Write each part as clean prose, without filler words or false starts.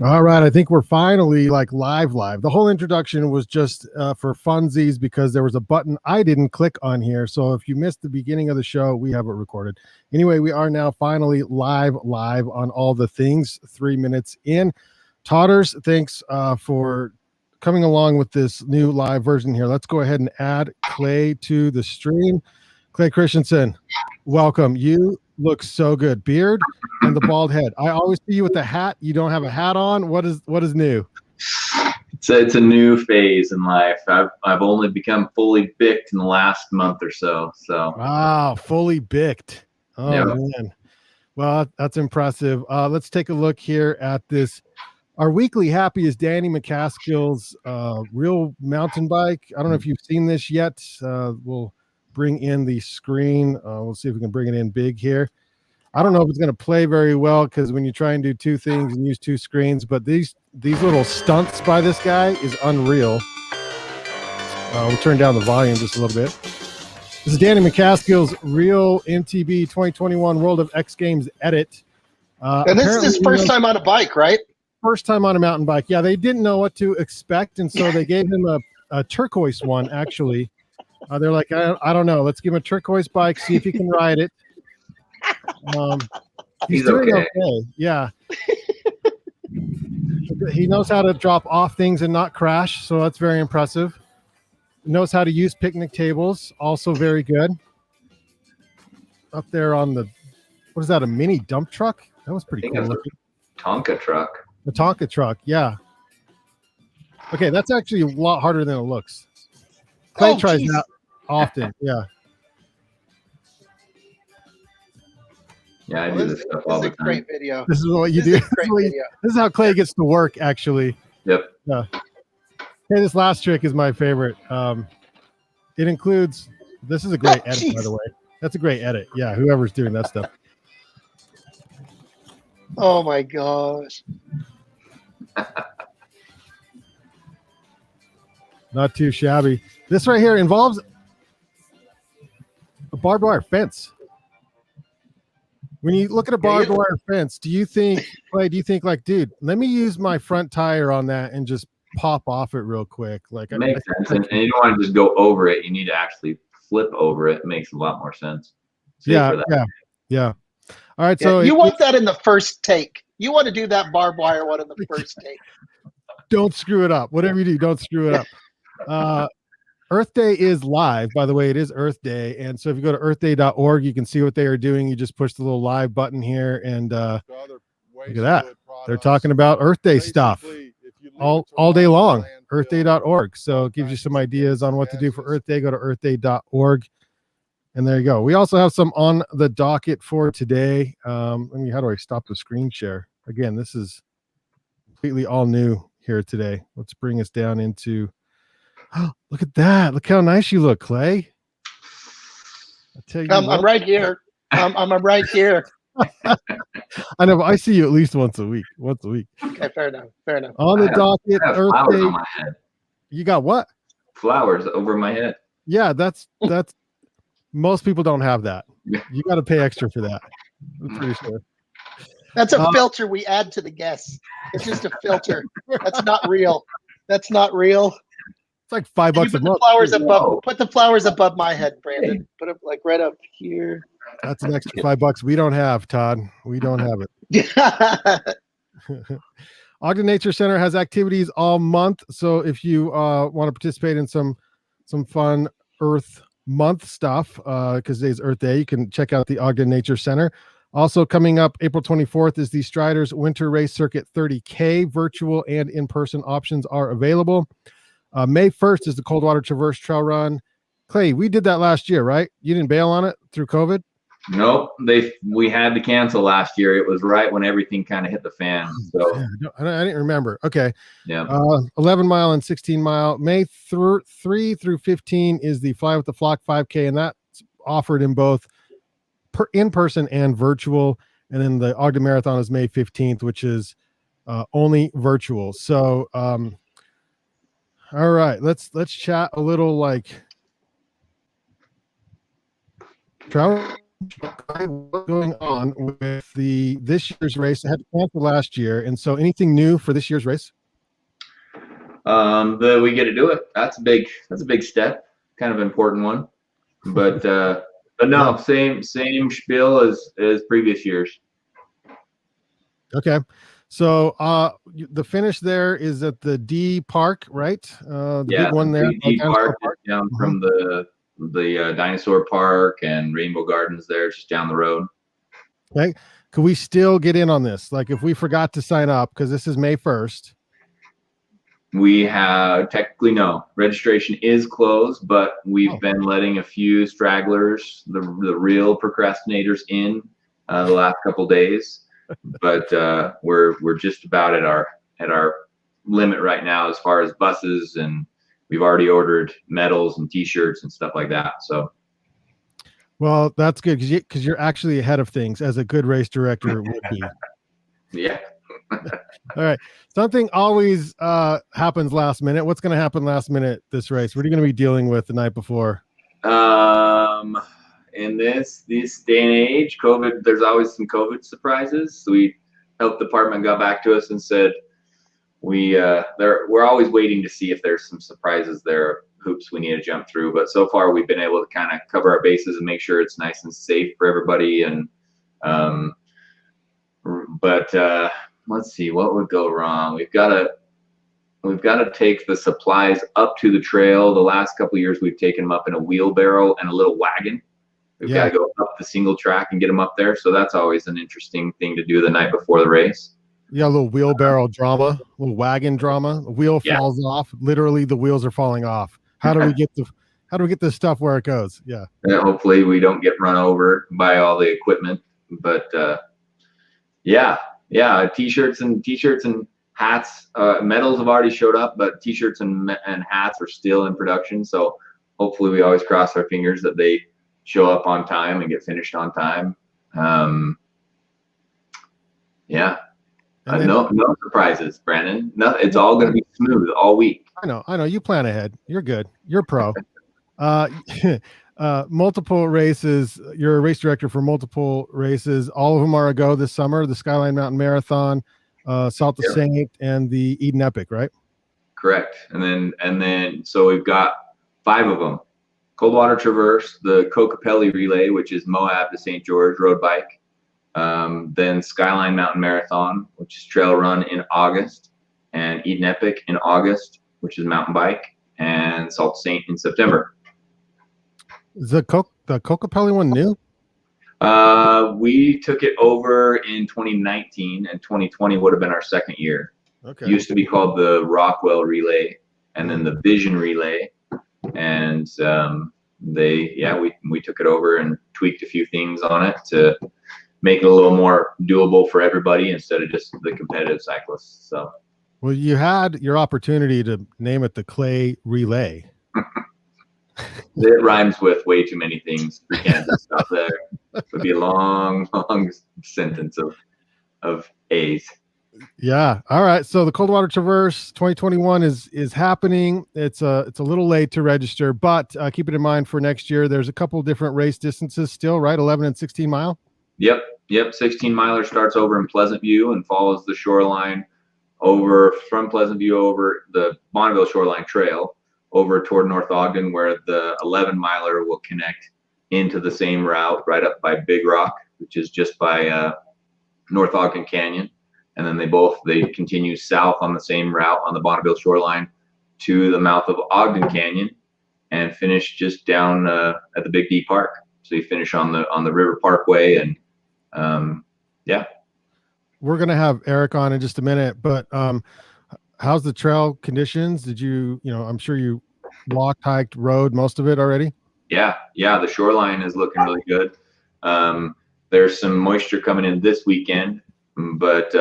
All right, I think we're finally like live. The whole introduction was just for funsies because there was a button I didn't click on here. So if you missed the beginning of the show, we have it recorded. Anyway, we are now finally live on all the things. 3 minutes in. Todders, thanks for coming along with this new live version here. Let's go ahead and add Clay to the stream. Clay Christensen, welcome. You look so good. Beard and the bald head. I always see you with the hat. You don't have a hat on. What is new? It's a new phase in life. I've only become fully bicked in the last month or so. Wow, fully bicked. Oh yeah. Man. Well, that's impressive. Let's take a look here at this. Our weekly happy is Danny McCaskill's real mountain bike. I don't know if you've seen this yet. We'll bring in the screen. We'll see if we can bring it in big here. I don't know if it's going to play very well because when you try and do two things and use two screens, but these little stunts by this guy is unreal. We'll turn down the volume just a little bit. This is Danny McCaskill's real MTB 2021 World of X Games edit. And this is his first time on a bike, right? First time on a mountain bike. Yeah, they didn't know what to expect, and so they gave him a turquoise one, actually. They're like, I don't know. Let's give him a turquoise bike, see if he can ride it. He's doing okay. Yeah. He knows how to drop off things and not crash, so that's very impressive. Knows how to use picnic tables, also very good. Up there on the, what is that, a mini dump truck? That was pretty cool looking. Tonka truck. The Tonka truck, yeah. Okay, that's actually a lot harder than it looks. Clay tries that often, yeah. Yeah, I do this stuff all the time. Great video. This is what you do. This is how Clay gets to work, actually. Yep. Yeah. Hey, this last trick is my favorite. It includes, this is a great edit, by the way. That's a great edit. Yeah, whoever's doing that stuff. Oh my gosh. Not too shabby. This right here involves a barbed wire fence. When you look at a barbed wire fence, do you think like, dude, let me use my front tire on that and just pop off it real quick? Like, it makes sense. And you don't want to just go over it. You need to actually flip over it. It makes a lot more sense. Yeah. All right. So you want that in the first take. You want to do that barbed wire one in the first take. Don't screw it up. Whatever you do, don't screw it up. Earth Day is live, by the way. It is Earth Day, and so if you go to earthday.org, you can see what they are doing. You just push the little live button here, and look at that. They're talking about Earth Day stuff all day long. Earthday.org. So it gives you some ideas on what to do for Earth Day. Go to earthday.org, and there you go. We also have some on the docket for today. How do I stop the screen share? Again, this is completely all new here today. Let's bring us down into. Oh, look at that. Look how nice you look, Clay. I tell you I'm right here. I'm right here. I know, but I see you at least once a week. Okay, fair enough. On the docket, Earth Day. On my head. You got what? Flowers over my head. Yeah, that's most people don't have that. You got to pay extra for that. I'm pretty sure. That's a filter we add to the guests. It's just a filter. That's not real. It's like $5 a month. Put the flowers above my head, Brandon. Put it like right up here. That's an extra $5 we don't have, Todd. We don't have it. Ogden Nature Center has activities all month. So if you want to participate in some fun Earth Month stuff, because today's Earth Day, you can check out the Ogden Nature Center. Also coming up April 24th is the Striders Winter Race Circuit 30K. Virtual and in-person options are available. May 1st is the Coldwater Traverse Trail Run. Clay, we did that last year, right? You didn't bail on it through COVID? Nope. We had to cancel last year. It was right when everything kind of hit the fan. So I didn't remember. Okay. Yeah. 11 mile and 16 mile. May 3 through 15 is the Fly with the Flock 5K, and that's offered in both in person and virtual. And then the Ogden Marathon is May 15th, which is only virtual. So all right, let's chat a little like travel What's going on with this year's race? I had to cancel last year, and so anything new for this year's race? That we get to do it. That's a big step, kind of important one. But no, same spiel as previous years. Okay. So the finish there is at the D Park, right? The big one there. D Park is down from the Dinosaur Park and Rainbow Gardens there, just down the road. Okay. Could we still get in on this? Like if we forgot to sign up, because this is May 1st. We have technically no. Registration is closed, but we've been letting a few stragglers, the real procrastinators, in the last couple days. But we're just about at our limit right now as far as buses, and we've already ordered medals and T-shirts and stuff like that. So, well, that's good because you're actually ahead of things, as a good race director would be. Yeah. All right. Something always happens last minute. What's going to happen last minute this race? What are you going to be dealing with the night before? In this day and age, COVID, there's always some COVID surprises. So health department got back to us and said we're always waiting to see if there's some surprises there, hoops we need to jump through. But so far we've been able to kind of cover our bases and make sure it's nice and safe for everybody. And let's see what would go wrong. We've got to take the supplies up to the trail. The last couple of years we've taken them up in a wheelbarrow and a little wagon. We've got to go up the single track and get them up there. So that's always an interesting thing to do the night before the race. Yeah, a little wheelbarrow drama, a little wagon drama. The wheel falls off. Literally, the wheels are falling off. How do we get this stuff where it goes? Yeah. And hopefully we don't get run over by all the equipment. But T-shirts and hats. Medals have already showed up, but T-shirts and hats are still in production. So hopefully we always cross our fingers that they show up on time and get finished on time. No surprises, Brandon. No, it's all going to be smooth all week. I know. You plan ahead. You're good. You're pro. Multiple races. You're a race director for multiple races. All of them are a go this summer. The Skyline Mountain Marathon, Salt the Saint, and the Eden Epic, right? Correct. And then so we've got 5 of them. Coldwater Traverse, the Kokopelli Relay, which is Moab to St. George road bike. Then Skyline Mountain Marathon, which is trail run in August, and Eden Epic in August, which is mountain bike, and Salt Saint in September. Is the Kokopelli one new? We took it over in 2019, and 2020 would have been our second year. Okay. It used to be called the Rockwell Relay, and then the Vision Relay, and we took it over and tweaked a few things on it to make it a little more doable for everybody instead of just the competitive cyclists. So, well, you had your opportunity to name it the Clay Relay. It rhymes with way too many things. We can't just stop there. It would be a long sentence of A's. Yeah. All right. So the Coldwater Traverse 2021 is happening. It's a little late to register, but keep it in mind for next year. There's a couple different race distances still, right? 11 and 16 mile. Yep. 16 miler starts over in Pleasant View and follows the shoreline over from Pleasant View over the Bonneville Shoreline Trail over toward North Ogden, where the 11 miler will connect into the same route right up by Big Rock, which is just by North Ogden Canyon. And then they continue south on the same route on the Bonneville Shoreline to the mouth of Ogden Canyon and finish just down at the Big D Park. So you finish on the River Parkway and We're going to have Aric on in just a minute, but how's the trail conditions? Did I'm sure you walked, hiked, rode most of it already? Yeah. The shoreline is looking really good. There's some moisture coming in this weekend, but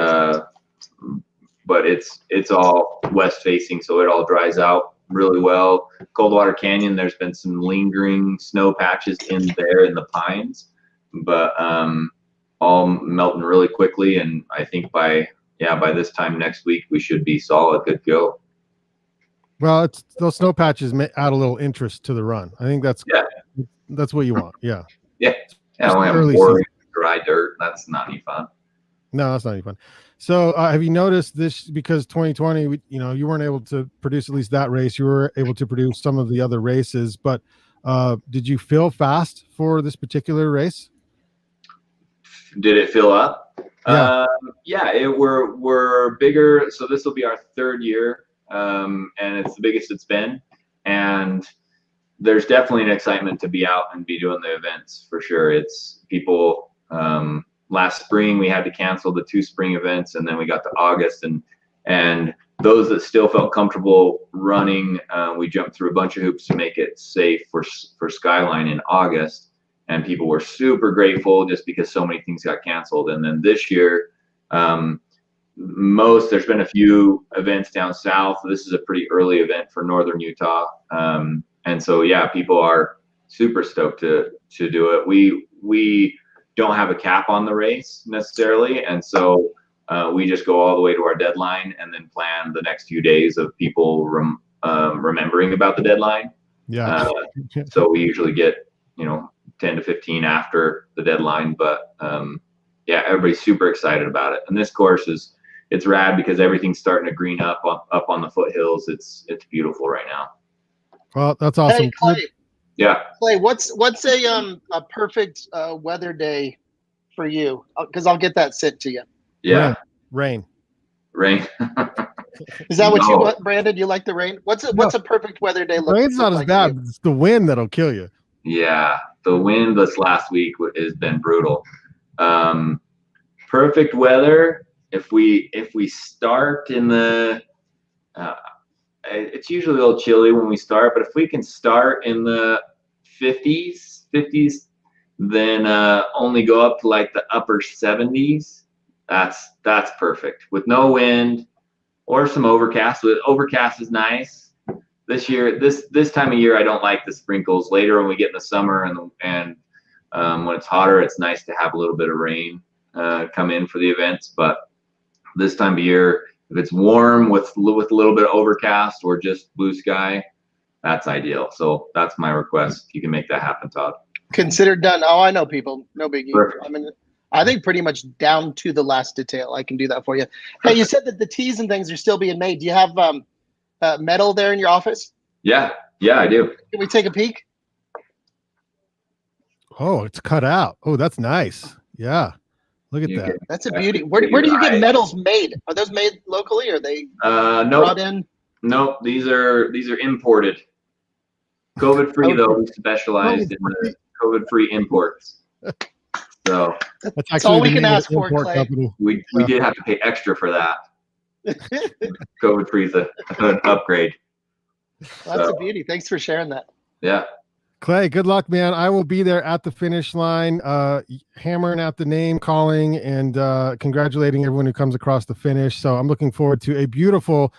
it's all west facing, so it all dries out really well. Coldwater Canyon, there's been some lingering snow patches in there in the pines, but all melting really quickly, and I think by this time next week we should be solid, good to go. Well, it's those snow patches may add a little interest to the run. I think that's what you want. Yeah. Yeah, we have early boring, dry dirt. That's not any fun. No, that's not any fun. So have you noticed this, because 2020, you weren't able to produce at least that race. You were able to produce some of the other races, but did you fill fast for this particular race? Did it fill up? Yeah. Yeah, we're bigger. So this will be our third year, and it's the biggest it's been. And there's definitely an excitement to be out and be doing the events for sure. It's people. Last spring we had to cancel the 2 spring events, and then we got to August, and those that still felt comfortable running, we jumped through a bunch of hoops to make it safe for Skyline in August, and people were super grateful just because so many things got canceled. And then this year, there's been a few events down south. This is a pretty early event for northern Utah, and so yeah, people are super stoked to do it. We don't have a cap on the race necessarily, and so we just go all the way to our deadline and then plan the next few days of people remembering about the deadline. Yeah. So we usually get 10 to 15 after the deadline, but yeah, everybody's super excited about it. And this course it's rad because everything's starting to green up on the foothills. It's beautiful right now. Well, that's awesome. Hey, Clay. Yeah. Clay, what's a perfect weather day for you? Because I'll get that sent to you. Yeah. Rain. Is that what you want, Brandon? You like the rain? What's a perfect weather day? Rain's not as bad. It's the wind that'll kill you. Yeah, the wind this last week has been brutal. Perfect weather. If we start in the it's usually a little chilly when we start, but if we can start in the 50s, then only go up to like the upper 70s, that's perfect with no wind or some overcast. Overcast is nice. This year, this time of year, I don't like the sprinkles. Later when we get in the summer and when it's hotter, it's nice to have a little bit of rain come in for the events. But this time of year, if it's warm with a little bit of overcast or just blue sky, that's ideal. So that's my request. If you can make that happen, Todd. Considered done. Oh, I know, people. No biggie. Perfect. I mean, I think pretty much down to the last detail. I can do that for you. Hey, you said that the tees and things are still being made. Do you have metal there in your office? Yeah, I do. Can we take a peek? Oh, it's cut out. Oh, that's nice. Yeah. Look at that. That's a beauty. Where do you get medals made? Are those made locally, or are they brought in? Nope. These are imported. COVID free though. We specialized in the COVID free imports. So that's all we can ask for, Clay. We did have to pay extra for that. COVID free is an upgrade. Well, that's a beauty. Thanks for sharing that. Yeah. Clay, good luck, man. I will be there at the finish line, hammering out the name, calling, and congratulating everyone who comes across the finish. So I'm looking forward to a beautiful,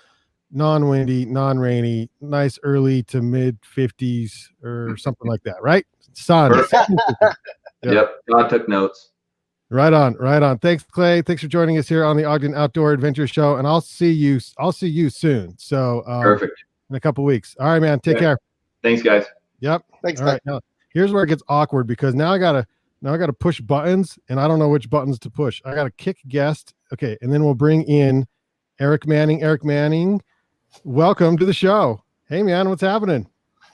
non-windy, non-rainy, nice early to mid 50s or something like that, right? Sun. Yep. I took notes. Right on. Thanks, Clay. Thanks for joining us here on the Ogden Outdoor Adventure Show, and I'll see you soon. So perfect. In a couple weeks. All right, man. Take care. Thanks, guys. Yep. Thanks. All right. Now, here's where it gets awkward because now I gotta push buttons and I don't know which buttons to push. I gotta kick guest. Okay, and then we'll bring in Aric Manning. Aric Manning, welcome to the show. Hey man, what's happening?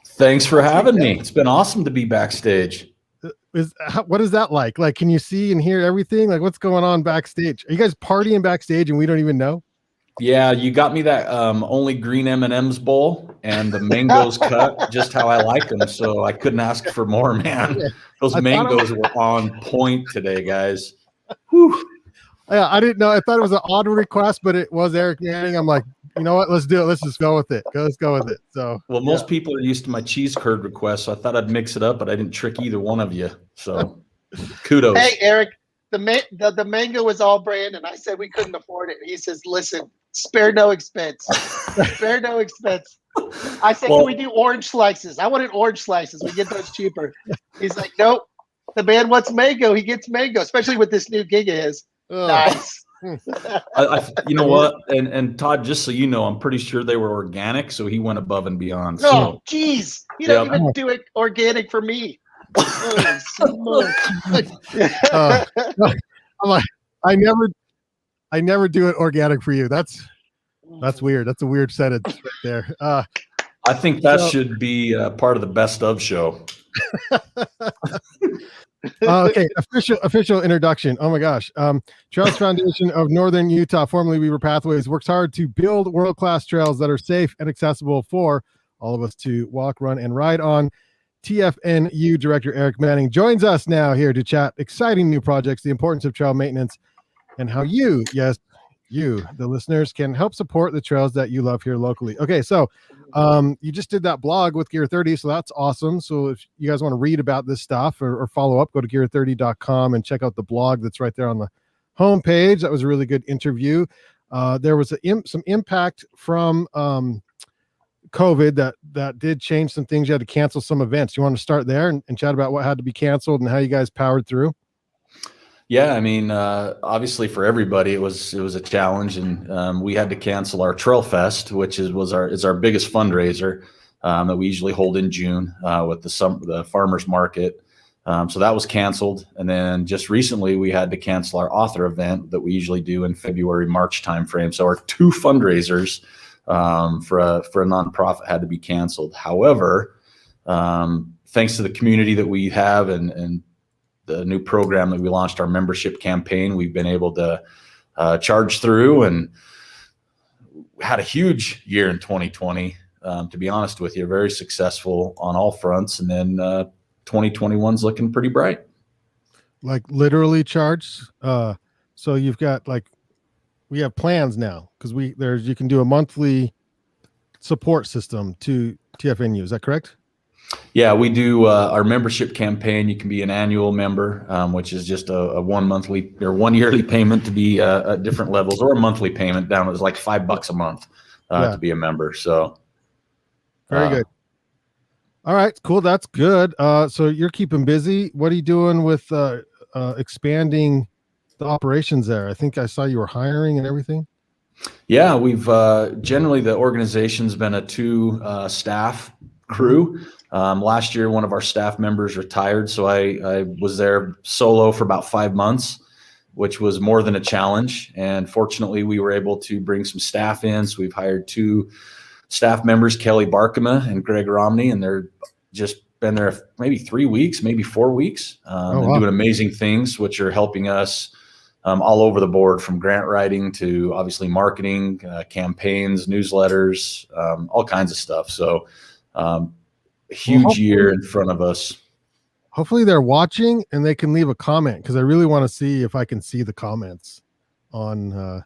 Thanks for having me. It's been awesome to be backstage. What is that like? Like, can you see and hear everything? Like, what's going on backstage? Are you guys partying backstage and we don't even know? Yeah, you got me that only green M&M's bowl and the mangoes cut just how I like them. So I couldn't ask for more, man. Those mangoes were on point today, guys. Whew. Yeah, I didn't know. I thought it was an odd request, but it was Aric Manning. I'm like, you know what? Let's do it. Let's just go with it. Let's go with it. So, well, most people are used to my cheese curd request, so I thought I'd mix it up, but I didn't trick either one of you. So, kudos. Hey, Aric, the mango was all brand, and I said we couldn't afford it. He says, "Listen, spare no expense. Spare no expense." I said, "Can we do orange slices? I wanted orange slices. We get those cheaper." He's like, "Nope. The man wants mango. He gets mango, especially with this new gig of his." Nice. You know what? And Todd, just so you know, I'm pretty sure they were organic, so he went above and beyond. Oh, geez. You don't even do it organic for me. Holy smokes. I'm like, I never do it organic for you. That's weird. That's a weird sentence right there. I think that should be part of the best of show. Okay, official introduction. Oh my gosh. Trails Foundation of Northern Utah, formerly Weaver Pathways, works hard to build world-class trails that are safe and accessible for all of us to walk, run, and ride on. TFNU Director Aric Manning joins us now here to chat exciting new projects, the importance of trail maintenance, and how you, yes, you, the listeners, can help support the trails that you love here locally. Okay, so you just did that blog with Gear 30, so that's awesome. So if you guys want to read about this stuff or follow up, go to gear30.com and check out the blog that's right there on the homepage. That was a really good interview. There was some impact from COVID that did change some things. You had to cancel some events. You want to start there and chat about what had to be canceled and how you guys powered through? Yeah, I mean, obviously for everybody, it was a challenge, and we had to cancel our Trail Fest, which is our biggest fundraiser that we usually hold in June with the farmers market. So that was canceled, and then just recently we had to cancel our author event that we usually do in February, March timeframe. So our two fundraisers for a nonprofit had to be canceled. However, thanks to the community that we have and the new program that we launched, our membership campaign, we've been able to charge through and had a huge year in 2020. To be honest with you, very successful on all fronts. And then 2021's looking pretty bright. Like literally charge. So you've got we have plans now because you can do a monthly support system to TFNU. Is that correct? Yeah, we do our membership campaign. You can be an annual member, which is just a 1 monthly or 1 yearly payment to be at different levels, or a monthly payment down was like $5 a month to be a member. So very good. All right, cool. That's good. So you're keeping busy. What are you doing with expanding the operations there? I think I saw you were hiring and everything. Yeah, we've generally the organization's been a 2 staff crew. Last year, one of our staff members retired, so I was there solo for about 5 months, which was more than a challenge. And fortunately, we were able to bring some staff in. So we've hired 2 staff members, Kelly Barkema and Greg Romney, and they're just been there maybe 3 weeks, maybe 4 weeks, and doing amazing things, which are helping us all over the board, from grant writing to obviously marketing, campaigns, newsletters, all kinds of stuff. So huge year in front of us. Hopefully they're watching and they can leave a comment, because I really want to see if I can see the comments on the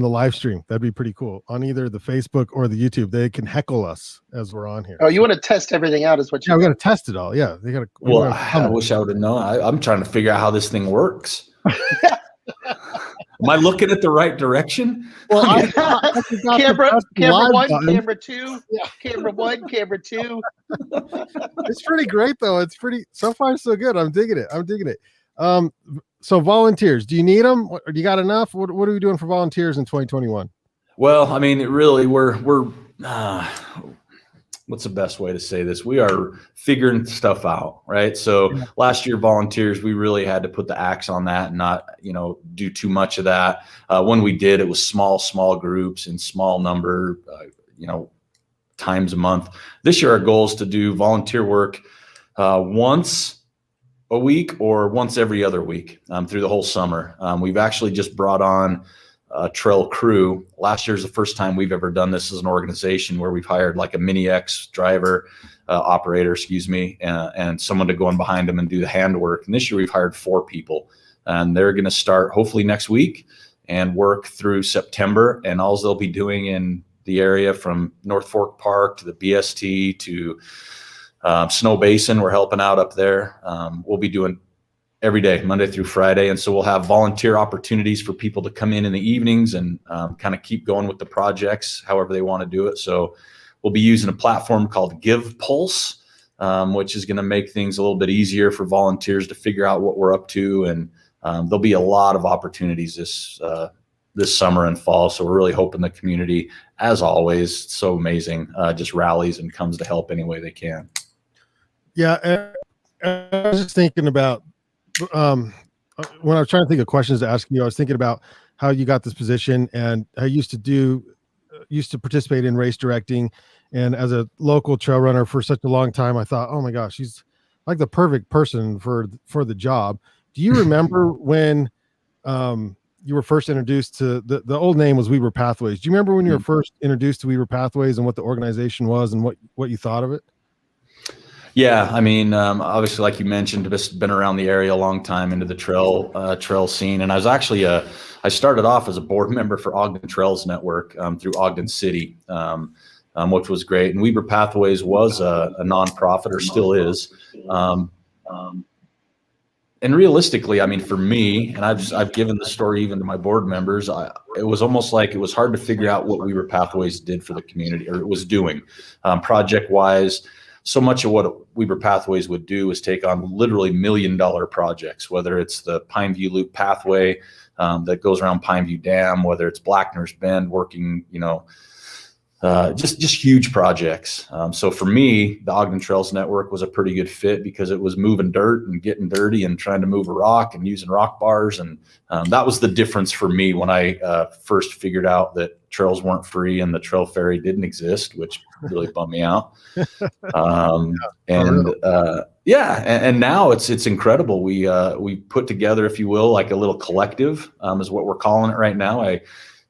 live stream. That'd be pretty cool. On either the Facebook or the YouTube, they can heckle us as we're on here. Oh, you want to test everything out is what you we got to test it all. Yeah, they got to. Well, I wish I would have known. I'm trying to figure out how this thing works. Am I looking at the right direction? Well, camera 1, camera 2, camera 1, camera 2. It's pretty great though. It's pretty, so far so good. I'm digging it. So volunteers, do you need them? Or do you got enough? What are we doing for volunteers in 2021? Well, I mean, we're what's the best way to say this? We are figuring stuff out, right? So last year, volunteers, we really had to put the axe on that and not, do too much of that. When we did, it was small groups and small number, times a month. This year, our goal is to do volunteer work once a week or once every other week through the whole summer. We've actually just brought on a trail crew. Last year's the first time we've ever done this as an organization, where we've hired like a Mini X driver, operator, and someone to go in behind them and do the handwork. And this year we've hired 4 people, and they're going to start hopefully next week and work through September. And all they'll be doing in the area from North Fork Park to the BST to Snow Basin, we're helping out up there. We'll be doing every day, Monday through Friday. And so we'll have volunteer opportunities for people to come in the evenings and kind of keep going with the projects, however they want to do it. So we'll be using a platform called Give Pulse, which is going to make things a little bit easier for volunteers to figure out what we're up to. And there'll be a lot of opportunities this summer and fall. So we're really hoping the community, as always, so amazing, just rallies and comes to help any way they can. Yeah. I was just thinking about when I was trying to think of questions to ask you, I was thinking about how you got this position, and I used to participate in race directing. And as a local trail runner for such a long time, I thought, oh my gosh, he's like the perfect person for the job. Do you remember when you were first introduced to the old name was Weber Pathways? Do you remember when you were first introduced to Weber Pathways and what the organization was and what you thought of it? Yeah, I mean, obviously, like you mentioned, just been around the area a long time, into the trail scene, and I was actually I started off as a board member for Ogden Trails Network through Ogden City, which was great. And Weber Pathways was a nonprofit, or still is. And realistically, I mean, for me, and I've given the story even to my board members, it was almost like it was hard to figure out what Weber Pathways did for the community, or it was doing project wise. So much of what Weber Pathways would do is take on literally $1 million projects, whether it's the Pineview Loop Pathway that goes around Pineview Dam, whether it's Blackner's Bend, working, just huge projects. So for me, the Ogden Trails Network was a pretty good fit because it was moving dirt and getting dirty and trying to move a rock and using rock bars. And that was the difference for me when I first figured out that trails weren't free and the trail ferry didn't exist, which really bummed me out. And now it's incredible. We put together, if you will, like a little collective, is what we're calling it right now.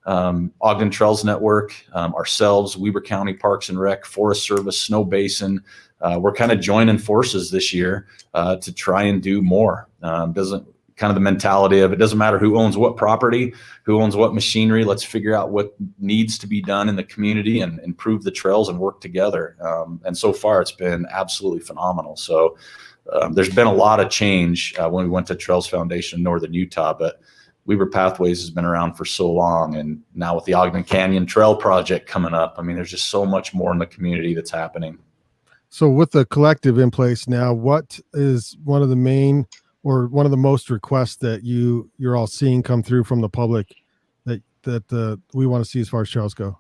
Ogden Trails Network, ourselves, Weber County Parks and Rec, Forest Service, Snow Basin. We're kind of joining forces this year to try and do more. Kind of the mentality of it doesn't matter who owns what property, who owns what machinery. Let's figure out what needs to be done in the community and improve the trails and work together. And so far, it's been absolutely phenomenal. So there's been a lot of change when we went to Trails Foundation in Northern Utah, but Weber Pathways has been around for so long. And now with the Ogden Canyon Trail Project coming up, I mean, there's just so much more in the community that's happening. So with the collective in place now, what is one of the main or one of the most requests that you're all seeing come through from the public that we want to see as far as trails go?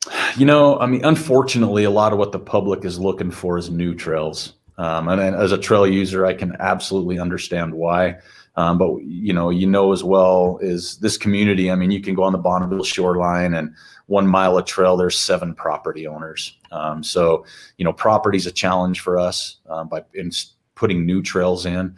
I mean, unfortunately, a lot of what the public is looking for is new trails. And as a trail user, I can absolutely understand why. But as well is this community. I mean, you can go on the Bonneville shoreline and 1 mile of trail, there's 7 property owners. So property is a challenge for us by putting new trails in.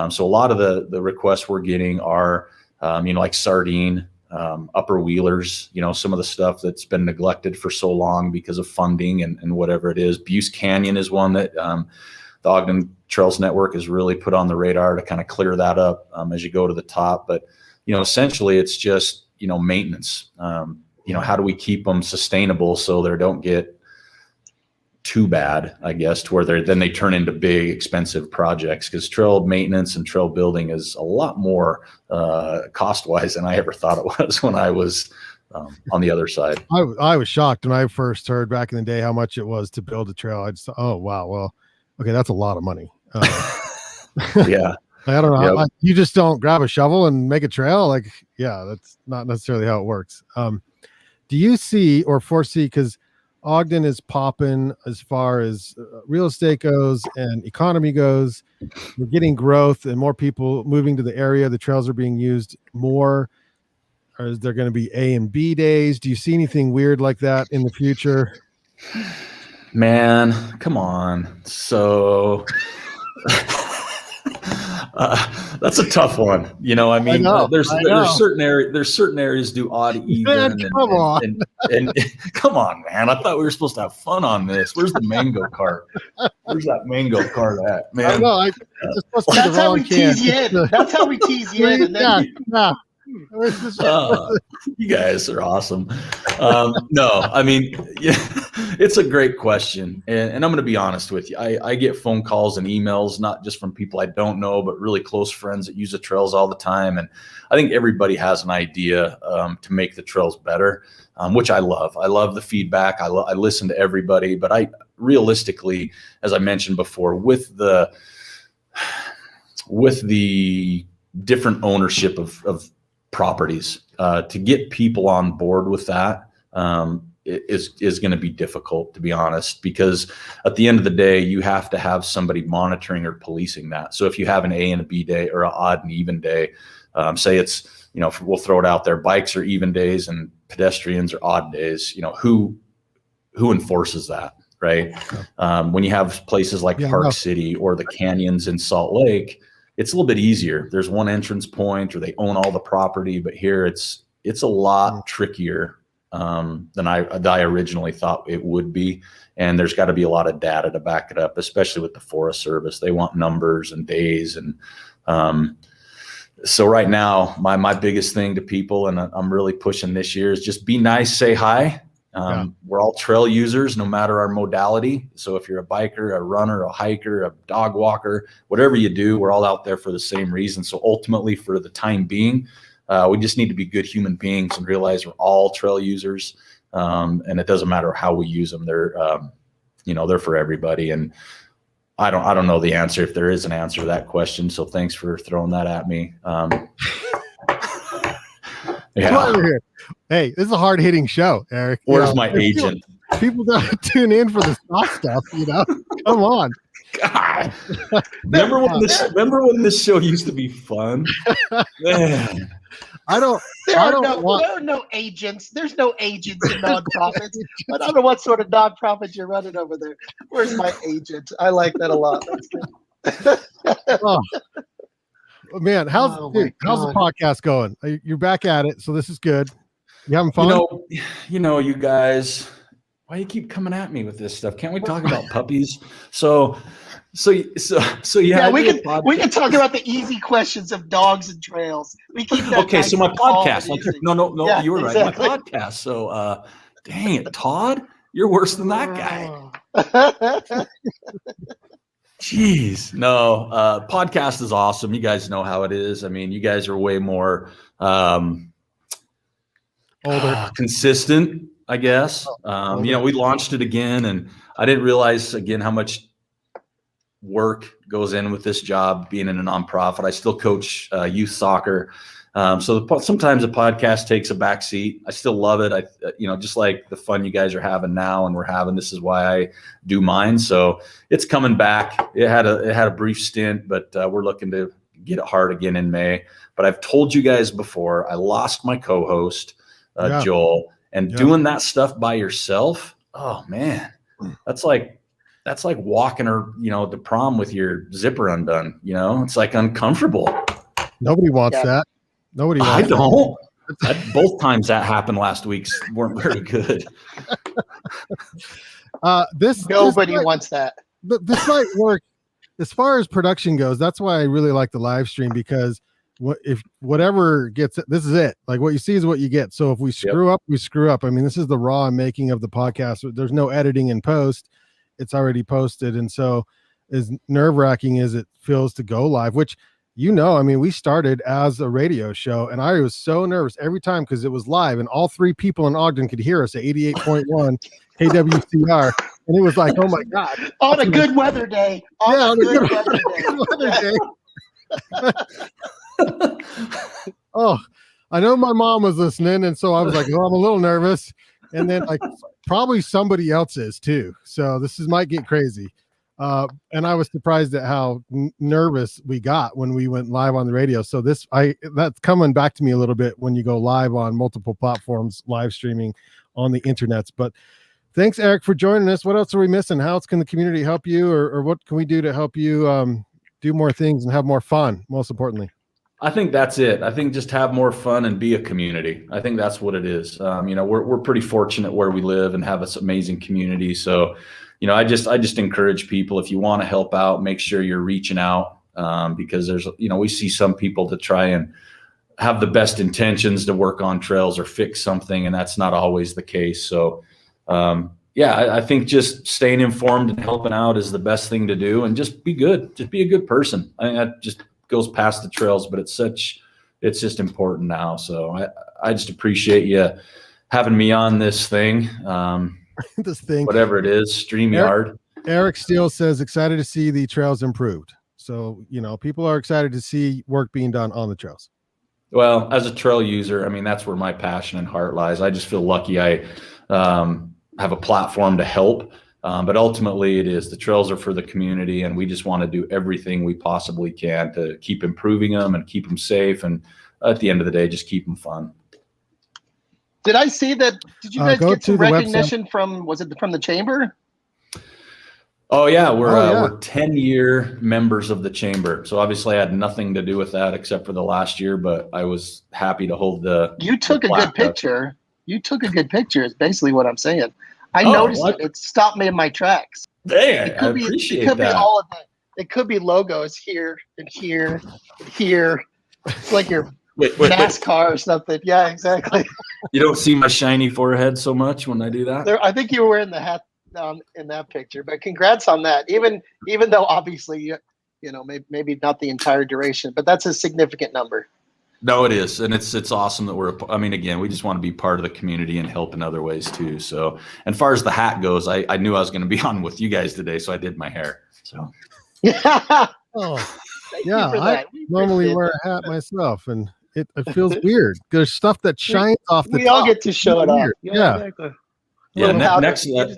So a lot of the requests we're getting are, like Sardine, upper wheelers, some of the stuff that's been neglected for so long because of funding and whatever it is. Buse Canyon is one that the Ogden Trails Network has really put on the radar to kind of clear that up as you go to the top. But, essentially it's just, maintenance. How do we keep them sustainable so they don't get too bad, I guess, to where they turn into big, expensive projects, because trail maintenance and trail building is a lot more cost-wise than I ever thought it was when I was on the other side. I was shocked when I first heard back in the day how much it was to build a trail. I just thought, oh, wow, well, okay, that's a lot of money. Yeah. I don't know how you just don't grab a shovel and make a trail. That's not necessarily how it works. Do you see or foresee, because Ogden is popping as far as real estate goes and economy goes, we're getting growth and more people moving to the area. The trails are being used more. Or is there going to be A and B days? Do you see anything weird like that in the future? Man, come on. So that's a tough one. I mean, there's certain areas do odd even. Come on. And come on, man. I thought we were supposed to have fun on this. Where's the mango cart? Where's that mango cart at, man? That's how we tease you in. That's how we tease you in. And then you guys are awesome. No, I mean, it's a great question. And I'm going to be honest with you. I get phone calls and emails, not just from people I don't know, but really close friends that use the trails all the time. And I think everybody has an idea to make the trails better, which I love. I love the feedback. I listen to everybody, but I realistically, as I mentioned before, with the different ownership of properties, to get people on board with that, is going to be difficult, to be honest, because at the end of the day, you have to have somebody monitoring or policing that. So if you have an A and a B day or an odd and even day, say it's, we'll throw it out there, bikes are even days and pedestrians are odd days, who enforces that, right? When you have places like Park City or the canyons in Salt Lake, it's a little bit easier. There's one entrance point or they own all the property, but here it's a lot trickier than I originally thought it would be. And there's got to be a lot of data to back it up, especially with the Forest Service. They want numbers and days. And so right now, my biggest thing to people, and I'm really pushing this year, is just be nice, say hi. We're all trail users, no matter our modality. So if you're a biker, a runner, a hiker, a dog walker, whatever you do, we're all out there for the same reason. So ultimately, for the time being, we just need to be good human beings and realize we're all trail users. And it doesn't matter how we use them. They're, they're for everybody. And I don't know the answer, if there is an answer to that question. So thanks for throwing that at me. Yeah. Hey, this is a hard hitting show, Aric. Where's my agent? People gotta tune in for the soft stuff, Come on. God. Remember when this show used to be fun? Man. There are no agents. There's no agents in nonprofits. I don't know what sort of nonprofit you're running over there. Where's my agent? I like that a lot. Oh. Man, how's the podcast going? You're back at it, so this is good. You having fun? You guys, why you keep coming at me with this stuff? Can't we talk about puppies? So yeah. We can talk about the easy questions of dogs and trails. We keep that. Okay, so my podcast. No, yeah, you were exactly. right. My podcast. So dang it, Todd, you're worse than that guy. Jeez, no. Podcast is awesome. You guys know how it is. I mean, you guys are way more older, consistent, I guess. We launched it again, and I didn't realize again how much work goes in with this job, being in a nonprofit. I still coach youth soccer. So sometimes the podcast takes a back seat. I still love it. Just like the fun you guys are having now and we're having, this is why I do mine. So it's coming back. It had a brief stint, but we're looking to get it hard again in May. But I've told you guys before, I lost my co-host, Joel, and doing that stuff by yourself. Oh man, that's like walking her, to prom with your zipper undone, it's like uncomfortable. Nobody wants that. Nobody wants I don't. Both times that happened last week weren't very good. Nobody wants that. This might work as far as production goes. That's why I really like the live stream, because if whatever gets it, this is it. Like what you see is what you get. So if we screw up, we screw up. I mean, this is the raw making of the podcast. There's no editing in post. It's already posted. And so as nerve-wracking as it feels to go live, which, I mean, we started as a radio show and I was so nervous every time because it was live and all three people in Ogden could hear us at 88.1 KWCR. And it was like, oh my God. On a good weather day. On a good weather day. Oh, I know my mom was listening. And so I was like, oh, I'm a little nervous. And then probably somebody else is too. So this might get crazy. And I was surprised at how nervous we got when we went live on the radio. So that's coming back to me a little bit when you go live on multiple platforms, live streaming on the internets. But thanks, Aric, for joining us. What else are we missing? How else can the community help you, or what can we do to help you do more things and have more fun, most importantly? I think that's it. I think just have more fun and be a community. I think that's what it is. We're pretty fortunate where we live and have this amazing community. So, I just encourage people, if you want to help out, make sure you're reaching out, because there's, we see some people to try and have the best intentions to work on trails or fix something, and that's not always the case. So, I think just staying informed and helping out is the best thing to do, and just be good. Just be a good person. I think that just goes past the trails, but it's just important now. So I just appreciate you having me on this thing. Whatever it is, StreamYard. Aric Steele says, excited to see the trails improved. So, people are excited to see work being done on the trails. Well, as a trail user, I mean, that's where my passion and heart lies. I just feel lucky I have a platform to help. But ultimately the trails are for the community, and we just want to do everything we possibly can to keep improving them and keep them safe. And at the end of the day, just keep them fun. Did I see that? Did you guys Go get some to the recognition from the chamber? Oh yeah, we're 10-year members of the chamber. So obviously I had nothing to do with that except for the last year, but I was happy to hold You took a good picture. You took a good picture is basically what I'm saying. I noticed it. It stopped me in my tracks. Dang, I appreciate it could that. Be all of that. It could be logos here and here and here. It's like your NASCAR or something. Yeah, exactly. You don't see my shiny forehead so much when I do that? I think you were wearing the hat in that picture, but congrats on that. Even though obviously, maybe not the entire duration, but that's a significant number. No, it is. And it's awesome that again, we just want to be part of the community and help in other ways too. So, and as far as the hat goes, I knew I was going to be on with you guys today, so I did my hair. So, yeah. I normally wear a hat myself, and it feels weird. There's stuff that shines off the top. We all get to show it off. Yeah. Exactly. Yeah,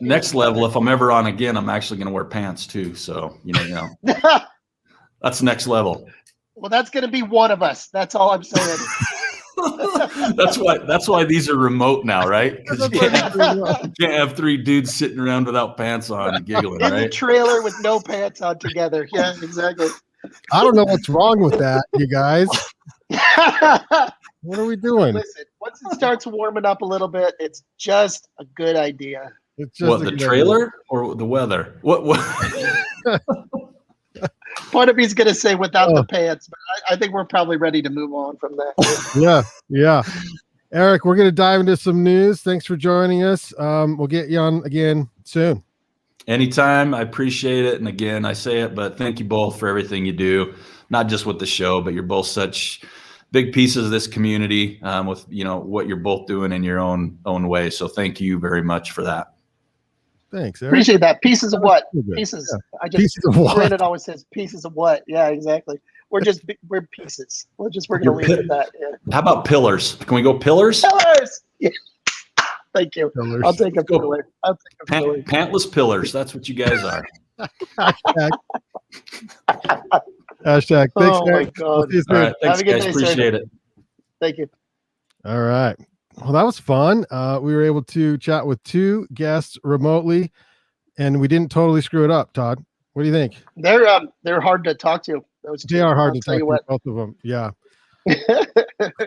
next level. If I'm ever on again, I'm actually going to wear pants too. So that's next level. Well, that's going to be one of us. That's all I'm saying. That's why these are remote now, right? Because you can't have three dudes sitting around without pants on and giggling, in right? the trailer with no pants on together. Yeah, exactly. I don't know what's wrong with that, you guys. What are we doing? Listen, once it starts warming up a little bit, it's just a good idea. It's just the trailer or the weather? What? Part of me's going to say without the pants, but I think we're probably ready to move on from that. Yeah. Aric, we're going to dive into some news. Thanks for joining us. We'll get you on again soon. Anytime. I appreciate it. And again, I say it, but thank you both for everything you do, not just with the show, but you're both such big pieces of this community with, what you're both doing in your own way. So thank you very much for that. Thanks, Aric. Appreciate that. Pieces of what? Pieces. Yeah. Pieces of what? Brandon always says pieces of what? Yeah, exactly. We're pieces. We're going to leave it at that. Yeah. How about pillars? Can we go pillars? Pillars. Yeah. Thank you. Pillars. I'll take a pillar. Pillar. Pantless pillars. That's what you guys are. Hashtag. Thanks, oh my Aric. God. All right, thanks, guys. Appreciate it. Thank you. All right. Well, that was fun. We were able to chat with two guests remotely, and we didn't totally screw it up. Todd, what do you think? They're hard to talk to. They are hard to talk to, both of them. Yeah.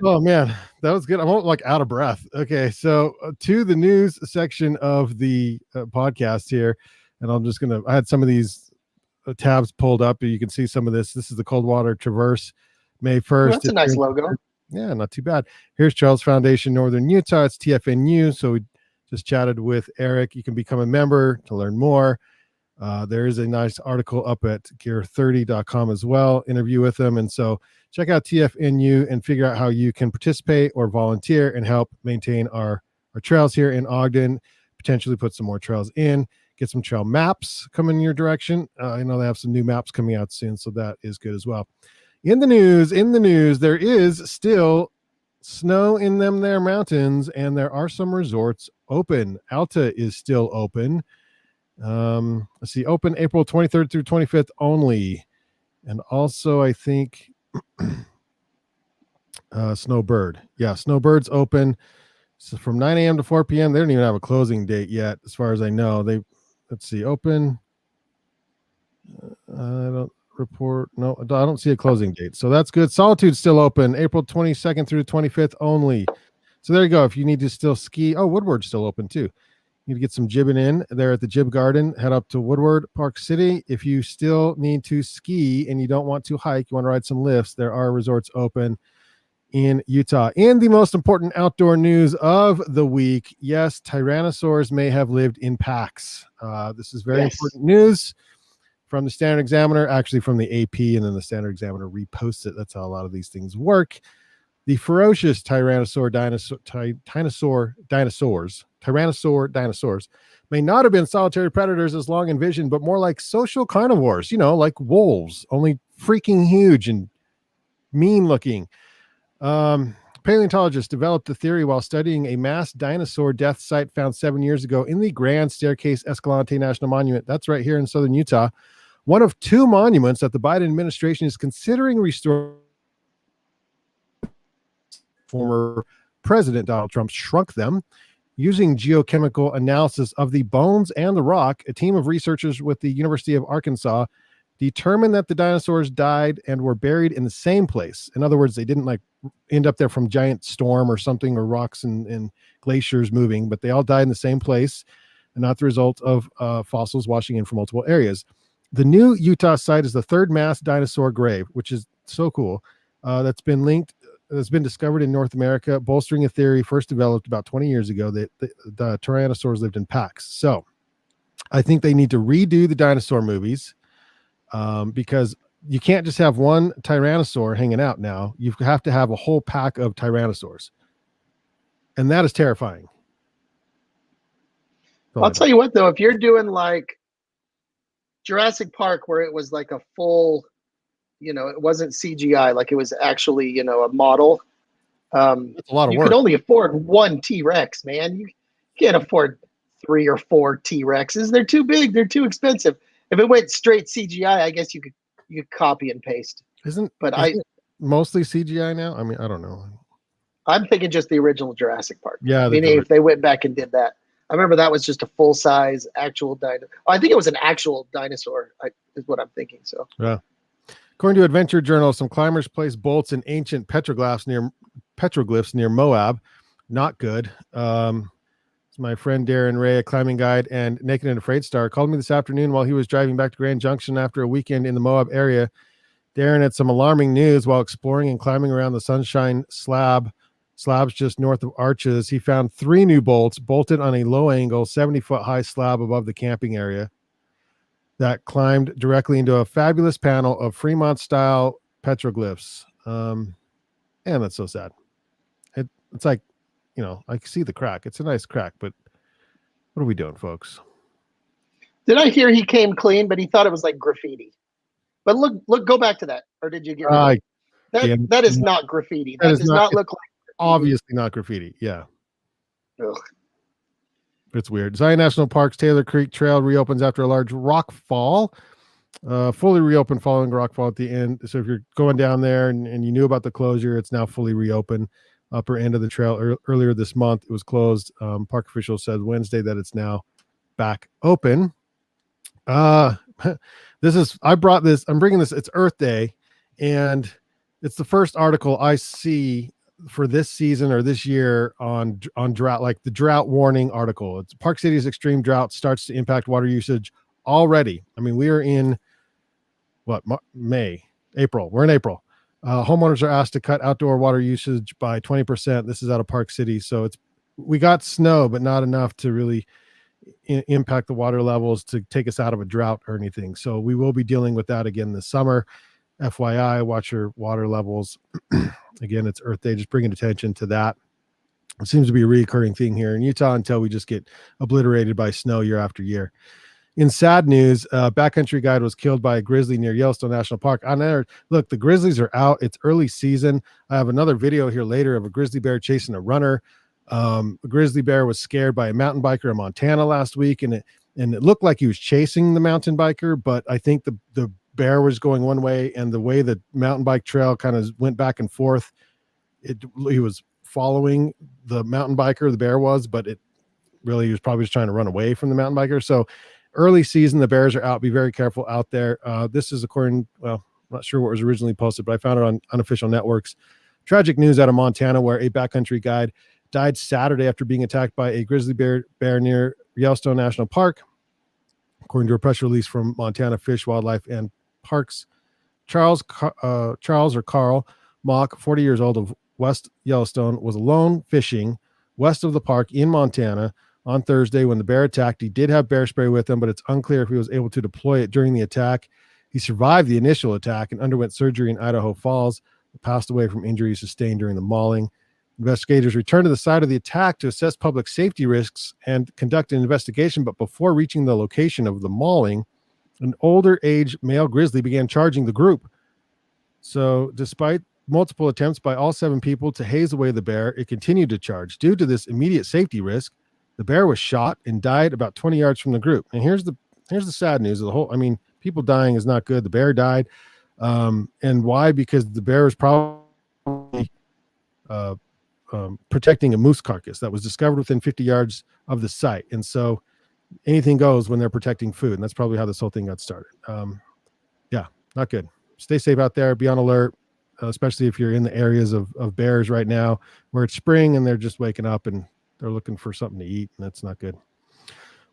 Oh man, that was good. I'm like out of breath. Okay, so to the news section of the podcast here, and I had some of these tabs pulled up. You can see some of this. This is the Coldwater Traverse, May 1st. That's a nice logo. Yeah, not too bad. Here's Trails Foundation, Northern Utah. It's TFNU. So we just chatted with Aric. You can become a member to learn more. There is a nice article up at gear30.com as well, interview with them. And so check out TFNU and figure out how you can participate or volunteer and help maintain our trails here in Ogden, potentially put some more trails in, get some trail maps coming in your direction. I know they have some new maps coming out soon, so that is good as well. In the news, there is still snow in their mountains, and there are some resorts open. Alta is still open. Let's see, open April 23rd through 25th only. And also, I think Snowbird. Yeah, Snowbird's open. So from 9 a.m. to 4 p.m. They don't even have a closing date yet, as far as I know. Let's see, open. No, I don't see a closing date. So that's good. Solitude's still open April 22nd through 25th only. So there you go. If you need to still ski. Oh, Woodward's still open too. You need to get some jibbing in there at the Jib Garden. Head up to Woodward, Park City. If you still need to ski and you don't want to hike, you want to ride some lifts, there are resorts open in Utah. And the most important outdoor news of the week. Yes, tyrannosaurs may have lived in packs. This is very important news. From the Standard Examiner, actually from the AP, and then the Standard Examiner reposts it. That's how a lot of these things work. The ferocious tyrannosaur dinosaurs may not have been solitary predators as long envisioned, but more like social carnivores, like wolves, only freaking huge and mean looking. Paleontologists developed the theory while studying a mass dinosaur death site found 7 years ago in the Grand Staircase Escalante National Monument. That's right here in southern Utah. One of 2 monuments that the Biden administration is considering restoring. Former President Donald Trump shrunk them. Using geochemical analysis of the bones and the rock, a team of researchers with the University of Arkansas determined that the dinosaurs died and were buried in the same place. In other words, they didn't like end up there from giant storm or something, or rocks and glaciers moving, but they all died in the same place and not the result of fossils washing in from multiple areas. The new Utah site is the 3rd mass dinosaur grave, which is so cool. That's been discovered in North America, bolstering a theory first developed about 20 years ago that the tyrannosaurs lived in packs. So I think they need to redo the dinosaur movies, because you can't just have one tyrannosaur hanging out now. You have to have a whole pack of tyrannosaurs. And that is terrifying. I'll tell you what, though, if you're doing like Jurassic Park, where it was like a full, it wasn't CGI, like it was actually, a model. That's a lot of you work. could only afford 1 T-Rex, man. You can't afford 3 or 4 T-Rexes. They're too big. They're too expensive. If it went straight CGI, I guess you could copy and paste. Isn't it mostly CGI now? I mean, I don't know. I'm thinking just the original Jurassic Park. Yeah. Meaning if they went back and did that. I remember that was just a full-size actual dinosaur. I think it was an actual dinosaur, is what I'm thinking. So yeah. According to Adventure Journal, some climbers placed bolts in ancient petroglyphs near Moab. Not good. My friend Darren Ray, a climbing guide and Naked and Afraid star, called me this afternoon while he was driving back to Grand Junction after a weekend in the Moab area. Darren had some alarming news while exploring and climbing around the Sunshine slabs just north of Arches. He found 3 new bolts bolted on a low angle, 70-foot high slab above the camping area that climbed directly into a fabulous panel of Fremont-style petroglyphs. And that's so sad. It's like, I can see the crack. It's a nice crack, but what are we doing, folks? Did I hear he came clean, but he thought it was like graffiti? But look, go back to that. Or did you get rid of it? That is not graffiti. That does not look like graffiti. Obviously not graffiti. Yeah. Ugh. It's weird. Zion National Park's Taylor Creek Trail reopens after a large rock fall. Fully reopened following rock fall at the end. So if you're going down there and you knew about the closure, it's now fully reopened. Upper end of the trail earlier this month, it was closed. Park officials said Wednesday that it's now back open. I'm bringing this, it's Earth Day, and it's the first article I see for this season or this year on drought, like the drought warning article. It's Park City's extreme drought starts to impact water usage already. I mean, we are in April. We're in April. Homeowners are asked to cut outdoor water usage by 20%. This is out of Park City. So we got snow, but not enough to really impact the water levels to take us out of a drought or anything. So we will be dealing with that again this summer. FYI, watch your water levels. Again, it's Earth Day, just bringing attention to that. It seems to be a recurring thing here in Utah until we just get obliterated by snow year after year. In sad news, a backcountry guide was killed by a grizzly near Yellowstone National Park. Look, the grizzlies are out. It's early season. I have another video here later of a grizzly bear chasing a runner. A grizzly bear was scared by a mountain biker in Montana last week, and it looked like he was chasing the mountain biker, but I think the bear was going one way, and the way the mountain bike trail kind of went back and forth, he was following the mountain biker, the bear was, but he was probably just trying to run away from the mountain biker. So early season, the bears are out. Be very careful out there. This is according, I'm not sure what was originally posted, but I found it on unofficial networks. Tragic news out of Montana, where a backcountry guide died Saturday after being attacked by a grizzly bear near Yellowstone National Park. According to a press release from Montana Fish, Wildlife, and Parks, Charles or Carl Mock, 40 years old, of West Yellowstone, was alone fishing west of the park in Montana on Thursday when the bear attacked. He did have bear spray with him, but it's unclear if he was able to deploy it during the attack. He survived the initial attack and underwent surgery in Idaho Falls, but passed away from injuries sustained during the mauling. Investigators returned to the site of the attack to assess public safety risks and conduct an investigation, but before reaching the location of the mauling, an older age male grizzly began charging the group. So despite multiple attempts by all 7 people to haze away the bear, it continued to charge. Due to this immediate safety risk, the bear was shot and died about 20 yards from the group. And here's the sad news of the whole. I mean, people dying is not good. The bear died. And why? Because the bear was probably protecting a moose carcass that was discovered within 50 yards of the site. And so anything goes when they're protecting food. And that's probably how this whole thing got started. Yeah, not good. Stay safe out there. Be on alert, especially if you're in the areas of bears right now where it's spring and they're just waking up and they're looking for something to eat. And that's not good.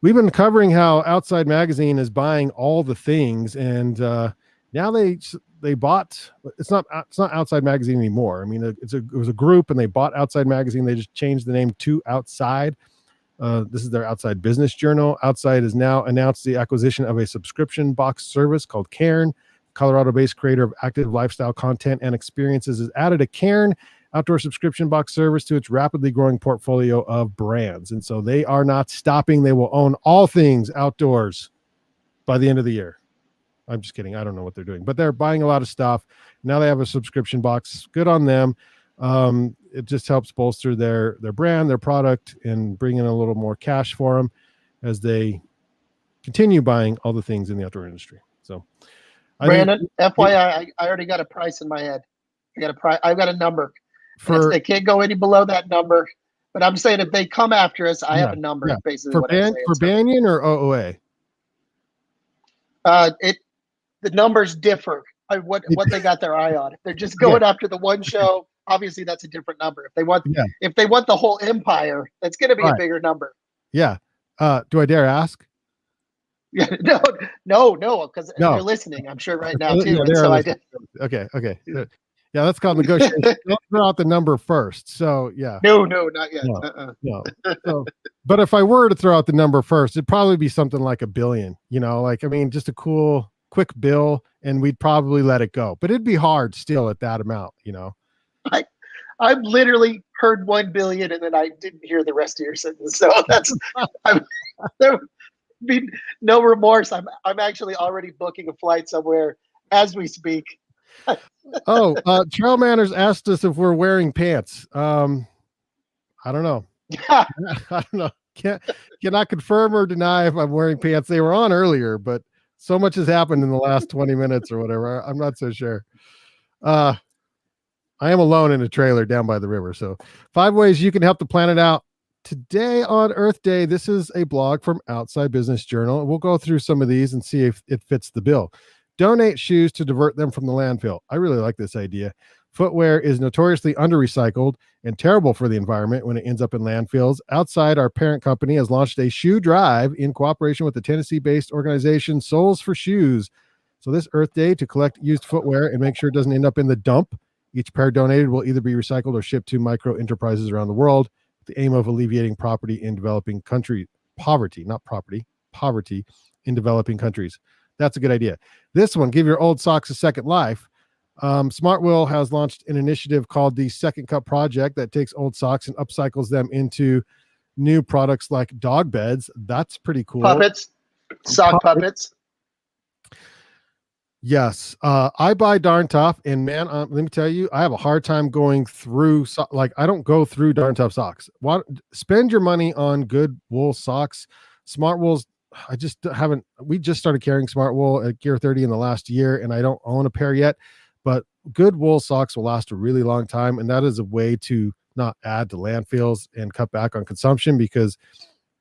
We've been covering how Outside Magazine is buying all the things, and now they bought. It's not Outside Magazine anymore. I mean, it was a group, and they bought Outside Magazine. They just changed the name to Outside. This is their Outside Business Journal. Outside has now announced the acquisition of a subscription box service called Cairn. Colorado-based creator of active lifestyle content and experiences has added a Cairn outdoor subscription box service to its rapidly growing portfolio of brands. And so they are not stopping. They will own all things outdoors by the end of the year. I'm just kidding. I don't know what they're doing, but they're buying a lot of stuff. Now they have a subscription box. Good on them. It just helps bolster their brand, their product, and bring in a little more cash for them as they continue buying all the things in the outdoor industry. So, Brandon, FYI, I already got a price in my head. I've got a number. They can't go any below that number. But I'm saying if they come after us, I have a number. Basically, for Banyan or OOA. The numbers differ. What they got their eye on. If they're just going after the one show, obviously that's a different number. If they want the whole empire, that's going to be a bigger number. Yeah. Do I dare ask? Yeah. No. Because they're listening. I'm sure right now too. Okay. Yeah, that's called negotiation. Don't throw out the number first. So yeah. No, not yet. No. So, but if I were to throw out the number first, it'd probably be something like $1 billion. Just a cool, quick bill, and we'd probably let it go. But it'd be hard still at that amount. I've literally heard 1 billion, and then I didn't hear the rest of your sentence. So there would be no remorse. I'm actually already booking a flight somewhere as we speak. Trail Manners asked us if we're wearing pants. I don't know. I don't know. Cannot confirm or deny if I'm wearing pants. They were on earlier, but so much has happened in the last 20 minutes or whatever. I'm not so sure. I am alone in a trailer down by the river. So 5 ways you can help the planet out. Today on Earth Day, this is a blog from Outside Business Journal. We'll go through some of these and see if it fits the bill. Donate shoes to divert them from the landfill. I really like this idea. Footwear is notoriously under-recycled and terrible for the environment when it ends up in landfills. Outside, our parent company has launched a shoe drive in cooperation with the Tennessee-based organization Souls for Shoes. So this Earth Day, to collect used footwear and make sure it doesn't end up in the dump. Each pair donated will either be recycled or shipped to micro enterprises around the world with the aim of alleviating poverty in developing countries. Poverty in developing countries. That's a good idea. This one, give your old socks a second life. Smartwill has launched an initiative called the Second Cup Project that takes old socks and upcycles them into new products like dog beds. That's pretty cool. Sock puppets. Yes. I buy Darn Tough, and man, let me tell you, I have a hard time going through, I don't go through Darn Tough socks. Spend your money on good wool socks. Smartwill's, we just started carrying Smart Wool at Gear 30 in the last year, and I don't own a pair yet, but good wool socks will last a really long time. And that is a way to not add to landfills and cut back on consumption, because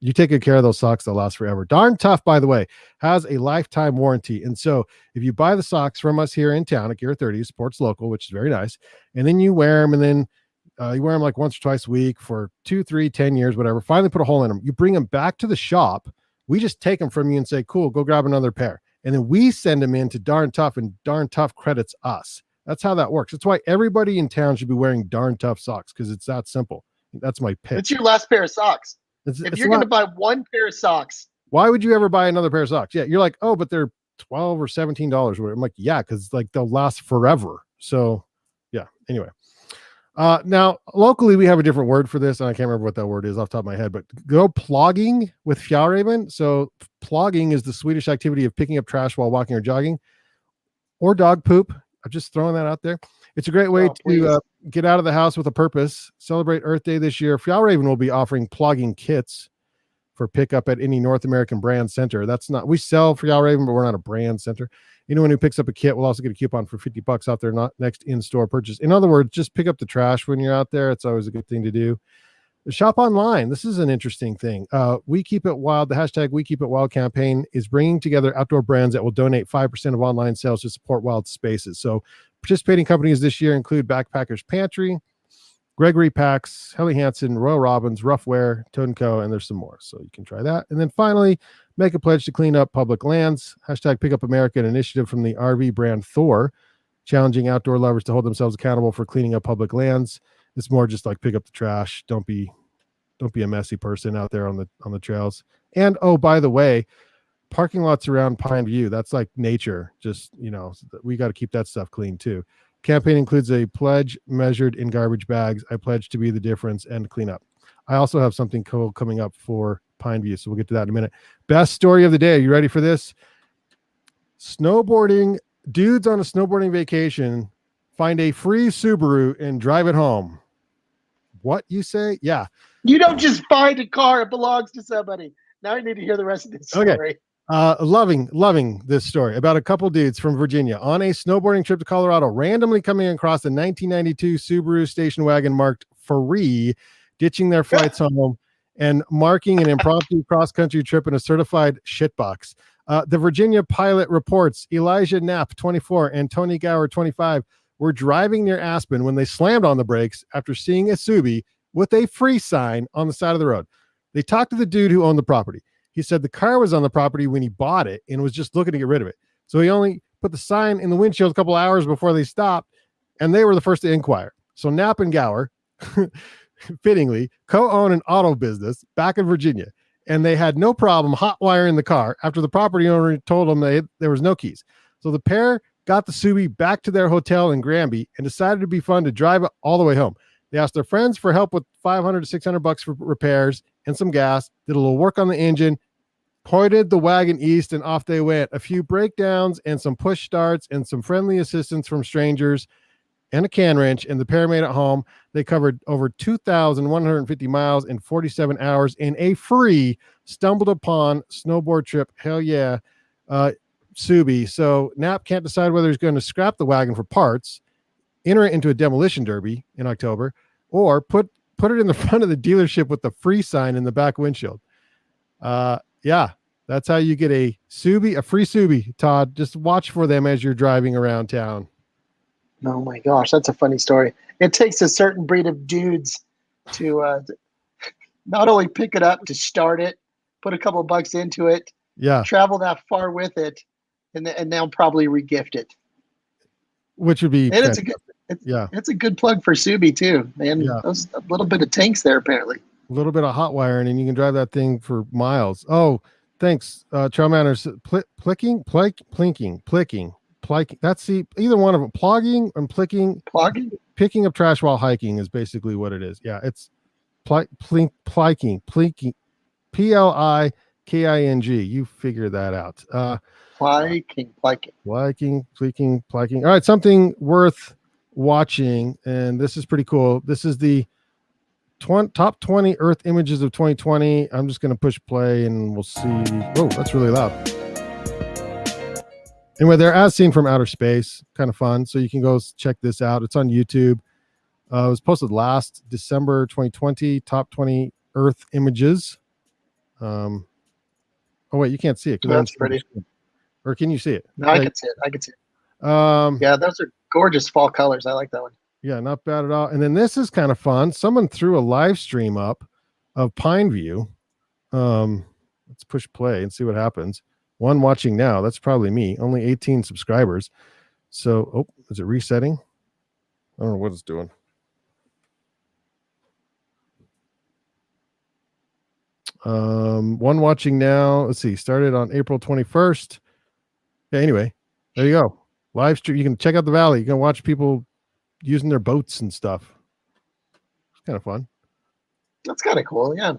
you take good care of those socks, they'll last forever. Darn Tough, by the way, has a lifetime warranty. And so if you buy the socks from us here in town at Gear 30, supports local, which is very nice. And then you wear them, and then you wear them like once or twice a week for 2, 3, 10 years, whatever. Finally put a hole in them. You bring them back to the shop. We just take them from you and say, cool, go grab another pair. And then we send them in to Darn Tough, and Darn Tough credits us. That's how that works. That's why everybody in town should be wearing Darn Tough socks, because it's that simple. That's my pitch. It's your last pair of socks. If you're going to buy one pair of socks, why would you ever buy another pair of socks? Yeah, you're like, oh, but they're $12 or $17. I'm like, yeah, because they'll last forever. So yeah. Anyway, now locally we have a different word for this, and I can't remember what that word is off the top of my head. But go plogging with Fjallraven. So plogging is the Swedish activity of picking up trash while walking or jogging, or dog poop. I'm just throwing that out there. It's a great way please. to get out of the house with a purpose. Celebrate Earth Day this year. Fjallraven will be offering plugging kits for pickup at any North American brand center. We sell Fjallraven, but we're not a brand center. Anyone who picks up a kit will also get a coupon for $50 off their next in-store purchase. In other words, just pick up the trash when you're out there. It's always a good thing to do. Shop online. This is an interesting thing. We Keep It Wild, the hashtag We Keep It Wild campaign is bringing together outdoor brands that will donate 5% of online sales to support wild spaces. So participating companies this year include Backpackers Pantry, Gregory Packs, Helly Hansen, Royal Robbins, Roughwear, Toad & Co., and there's some more. So you can try that. And then finally, make a pledge to clean up public lands. Hashtag Pick Up America, an initiative from the RV brand Thor, challenging outdoor lovers to hold themselves accountable for cleaning up public lands. It's more just like pick up the trash. Don't be a messy person out there on the trails. And oh, by the way, parking lots around Pine View, that's like nature. Just, we got to keep that stuff clean too. Campaign includes a pledge measured in garbage bags. I pledge to be the difference and clean up. I also have something cool coming up for Pine View, so we'll get to that in a minute. Best story of the day. Are you ready for this? Snowboarding. Dudes on a snowboarding vacation find a free Subaru and drive it home. What, you say? Yeah. You don't just find a car, it belongs to somebody. Now you need to hear the rest of this story. Okay. Loving this story about a couple dudes from Virginia on a snowboarding trip to Colorado, randomly coming across a 1992 Subaru station wagon marked free, ditching their flights home and marking an impromptu cross-country trip in a certified shitbox. The Virginia Pilot reports Elijah Knapp, 24, and Tony Gower, 25, were driving near Aspen when they slammed on the brakes after seeing a Subi with a free sign on the side of the road. They talked to the dude who owned the property. He said the car was on the property when he bought it and was just looking to get rid of it. So he only put the sign in the windshield a couple hours before they stopped, and they were the first to inquire. So Knapp and Gower, fittingly, co-own an auto business back in Virginia, and they had no problem hot wiring the car after the property owner told them there was no keys. So the pair got the Subi back to their hotel in Granby and decided to be fun to drive it all the way home. They asked their friends for help with $500 to $600 for repairs and some gas, did a little work on the engine, pointed the wagon east, and off they went. A few breakdowns and some push starts and some friendly assistance from strangers and a can wrench, and the pair made it home. They covered over 2,150 miles in 47 hours in a free stumbled upon snowboard trip. Hell yeah. Subi. So Knapp can't decide whether he's going to scrap the wagon for parts, enter it into a demolition derby in October, or put it in the front of the dealership with the free sign in the back windshield. Yeah, that's how you get a Subi, a free Subi, Todd. Just watch for them as you're driving around town. Oh my gosh, that's a funny story. It takes a certain breed of dudes to not only pick it up, to start it, put a couple of bucks into it, travel that far with it, and they'll probably regift it. Which would be, and it's a good plug for Subi too, man. Those a little bit of tanks there apparently. A little bit of hot wiring, and you can drive that thing for miles. Oh, thanks, Trail Manners. Plicking. That's either one of them. Plogging and plicking. Plogging. Picking up trash while hiking is basically what it is. Yeah, it's pliking. Pliking. You figure that out. Pliking. All right, something worth watching, and this is pretty cool. This is the top 20 Earth images of 2020. I'm just going to push play, and we'll see. Oh, that's really loud. Anyway, they're as seen from outer space. Kind of fun. So you can go check this out. It's on YouTube. It was posted last December 2020. Top 20 Earth images. Oh wait, you can't see it. That's pretty. Or can you see it? No, I can see it. Yeah, those are gorgeous fall colors. I like that one. Yeah, not bad at all. And then this is kind of fun. Someone threw a live stream up of Pine View. Let's push play and see what happens. One watching now. That's probably me. Only 18 subscribers. So, is it resetting? I don't know what it's doing. One watching now. Let's see. Started on April 21st. Yeah, anyway, there you go. Live stream. You can check out the valley. You can watch people using their boats and stuff. It's kind of fun. That's kind of cool. Yeah.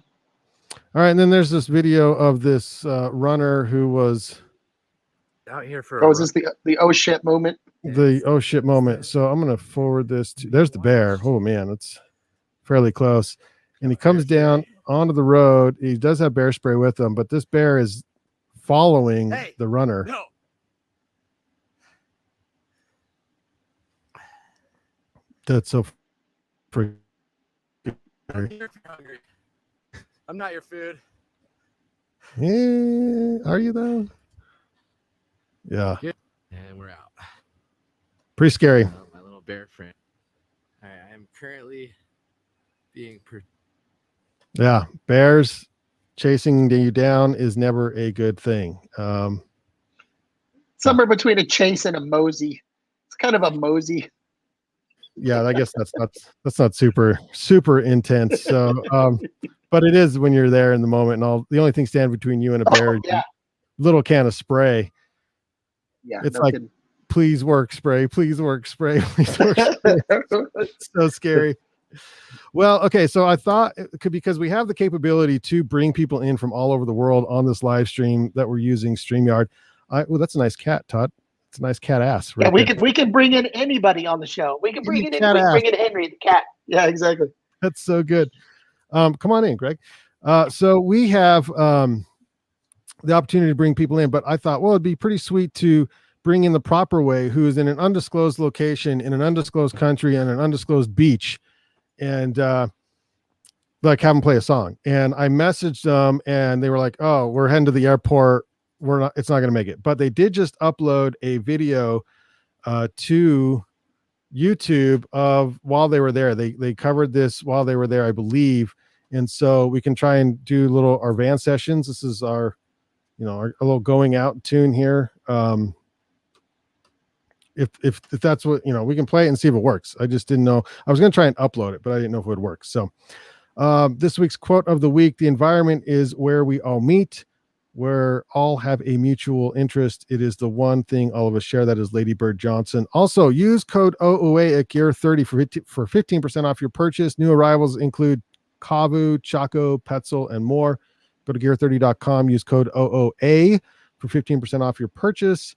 All right, and then there's this video of this runner who was out here for. Oh, is this the oh shit moment? the oh shit moment. So I'm gonna forward this to. There's the bear. Oh man, it's fairly close. And he comes down onto the road. He does have bear spray with him, but this bear is following the runner. No. That's so freaking. I'm not your food. Yeah, are you though? Yeah. And we're out. Pretty scary. My little bear friend. I am currently being. Yeah, bears chasing you down is never a good thing. Somewhere between a chase and a mosey. It's kind of a mosey. Yeah, I guess that's not super intense. So, but it is when you're there in the moment, and all the only thing standing between you and a bear is a little can of spray. Yeah, it's like, please work spray, please work spray, please work spray. It's so scary. Well, okay, so I thought because we have the capability to bring people in from all over the world on this live stream that we're using StreamYard. Well, that's a nice cat, Todd. It's a nice cat ass. Right, yeah, we can bring in anybody on the show. We can bring in Henry the cat. Yeah, exactly. That's so good. Come on in, Greg. So we have the opportunity to bring people in, but I thought, well, it'd be pretty sweet to bring in the proper way, who is in an undisclosed location, in an undisclosed country, and an undisclosed beach, and like have them play a song. And I messaged them, and they were like, "Oh, we're heading to the airport. It's not going to make it." But they did just upload a video to YouTube of while they were there. They covered this while they were there, I believe. And so we can try and do our van sessions. This is our a little going out tune here. If that's what, we can play it and see if it works. I just didn't know. I was going to try and upload it, but I didn't know if it would work. So this week's quote of the week: "The environment is where we all meet, where all have a mutual interest. It is the one thing all of us share." That is Lady Bird Johnson. Also, use code OOA at Gear30 for 15% off your purchase. New arrivals include Kavu, Chaco, Petzl, and more. Go to gear30.com. Use code OOA for 15% off your purchase.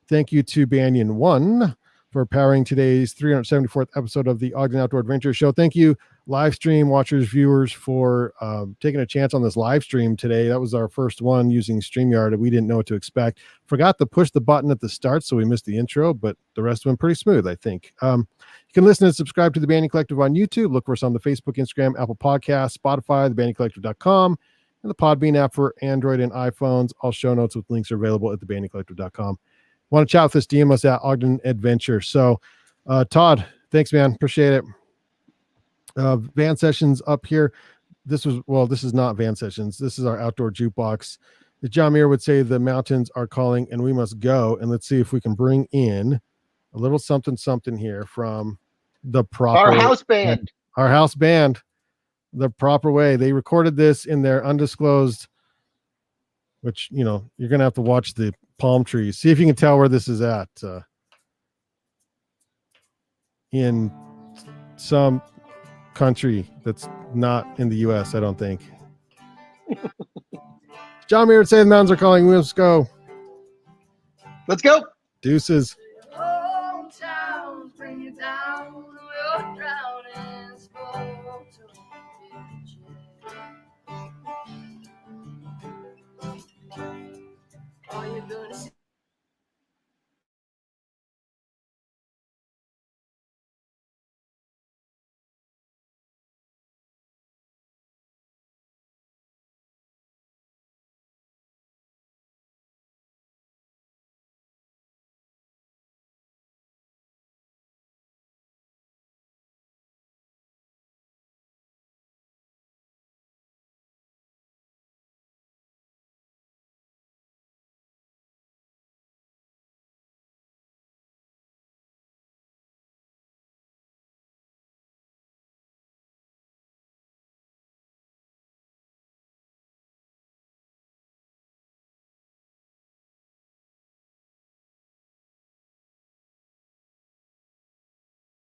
Thank you to Banyan One for powering today's 374th episode of the Ogden Outdoor Adventure Show. Thank you, live stream watchers, viewers, for taking a chance on this live stream today. That was our first one using StreamYard, and we didn't know what to expect. Forgot to push the button at the start, so we missed the intro, but the rest went pretty smooth, I think. You can listen and subscribe to The Banyan Collective on YouTube. Look for us on the Facebook, Instagram, Apple Podcasts, Spotify, thebanyancollective.com, and the Podbean app for Android and iPhones. All show notes with links are available at thebanyancollective.com. Want to chat with us, DM us at Ogden Adventure. So, Todd, thanks, man. Appreciate it. Van sessions up here. This is not van sessions. This is our outdoor jukebox. As John Muir would say, the mountains are calling and we must go. And let's see if we can bring in a little something here from the proper our house band. Our house band, the proper way. They recorded this in their undisclosed, which, you're going to have to watch the palm trees. See if you can tell where this is at. In some country that's not in the U.S., I don't think. John Muir would say the mountains are calling. Let's go. Let's go. Deuces. Hometown, bring you down, we'll drown in smoke.